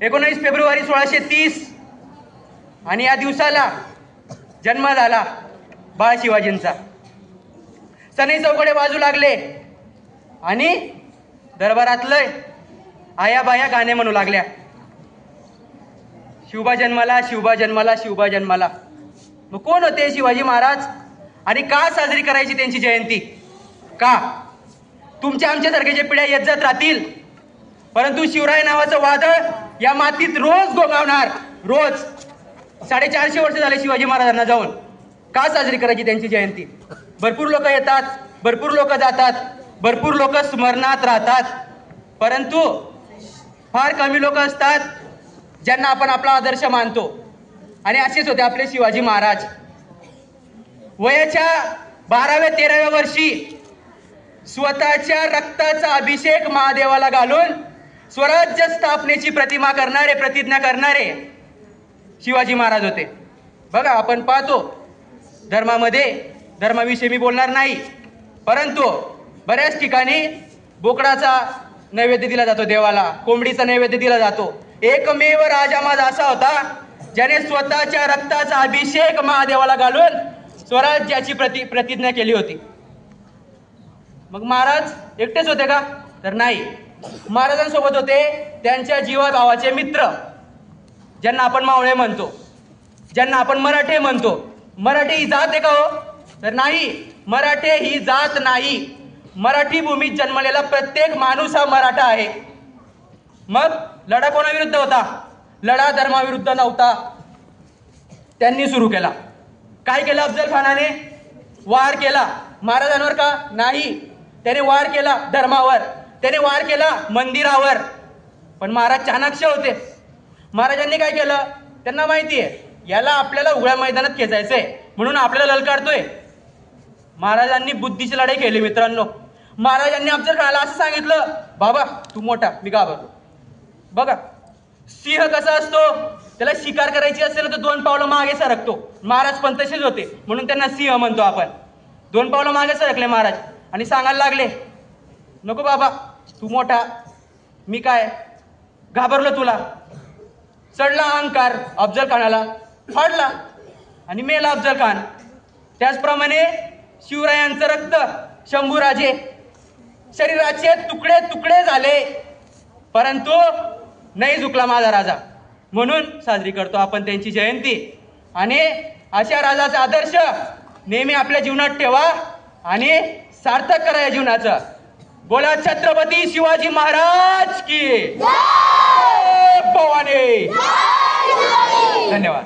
19 February 1630 आणि या दिवसाला जन्म झाला बाळ शिवाजींचा. सनई चौकडे वाजू लागले आणि दरबारातले आया बाया गाणे म्हणू लागल्या, शिवबा जन्माला, शिवबा जन्माला, शिवबा जन्माला. मग कोण होते शिवाजी महाराज आणि का साजरी करायची त्यांची जयंती? का? तुमच्या आमच्यासारखे जे पिढ्या येत जात राहतील, परंतु शिवराय नावाचं वादळ या मातीत रोज गोगावणार. रोज 450 वर्ष झाले शिवाजी महाराजांना जाऊन. का साजरी करायची त्यांची जयंती? भरपूर लोक येतात, भरपूर लोक जातात, भरपूर लोक स्मरणात राहतात, परंतु फार कमी लोक असतात ज्यांना आपण आपला आदर्श मानतो. आणि असेच होते आपले शिवाजी महाराज. वयाच्या 12व्या-13व्या वर्षी स्वतःच्या रक्ताचा अभिषेक महादेवाला घालून स्वराज्य स्थापनेची प्रतिज्ञा करणारे शिवाजी महाराज होते. बघा, आपण पाहतो धर्माविषयी मी बोलणार नाही, परंतु बऱ्याच ठिकाणी बोकडाचा नैवेद्य दिला जातो देवाला, कोंबडीचा नैवेद्य दिला जातो. एकमेव राजा माझा असा होता ज्याने स्वतःच्या रक्ताचा अभिषेक महादेवाला घालून स्वराज्याची प्रतिज्ञा केली होती. मग महाराज एकटेच होते का? तर नाही. महाराजांसोबत होते त्यांच्या जीवाभावाचे मित्र, ज्यांना आपण मावळे म्हणतो, ज्यांना आपण मराठे म्हणतो. मराठे ही जात आहे का हो? तर नाही, मराठे ही जात नाही. मराठी भूमीत जन्मलेला प्रत्येक माणूस हा मराठा आहे. मग लढा कोणाविरुद्ध होता? लढा धर्माविरुद्ध नव्हता. त्यांनी सुरू केला. काय केलं अफजल खानाने? वार केला. महाराजांवर का? नाही. त्याने वार केला धर्मावर, त्याने वार केला मंदिरावर. पण महाराज चाणाक्ष होते. महाराजांनी काय केलं? त्यांना माहितीये याला आपल्याला उघड्या मैदानात खेचायचंय, म्हणून आपल्याला ललकारतोय. महाराजांनी बुद्धीची लढाई केली मित्रांनो. महाराजांनी अफजल खानाला असं सांगितलं, बाबा तू मोठा, मी घाबरतो. बघा, सिंह कसा असतो, त्याला शिकार करायची असेल तर 2 पावलं मागे सरकतो. महाराज पण तसेच होते, म्हणून त्यांना सिंह म्हणतो आपण. 2 पावलं मागे सरकले महाराज आणि सांगायला लागले, नको बाबा तू मोठा, मी काय घाबरलो तुला. चढला अहंकार अफजल खानाला, फाडला आणि मेला अफजल खान. त्याचप्रमाणे शिवरायांचं रक्त शंभूराजे शरीराचे तुकडे तुकडे झाले, परंतु नाही झुकला माझा राजा. म्हणून साजरी करतो आपण त्यांची जयंती. आणि अशा राजाचा आदर्श नेहमी आपल्या जीवनात ठेवा आणि सार्थक करा या जीवनाचं. बोला छत्रपती शिवाजी महाराज की जय. भवानी. धन्यवाद.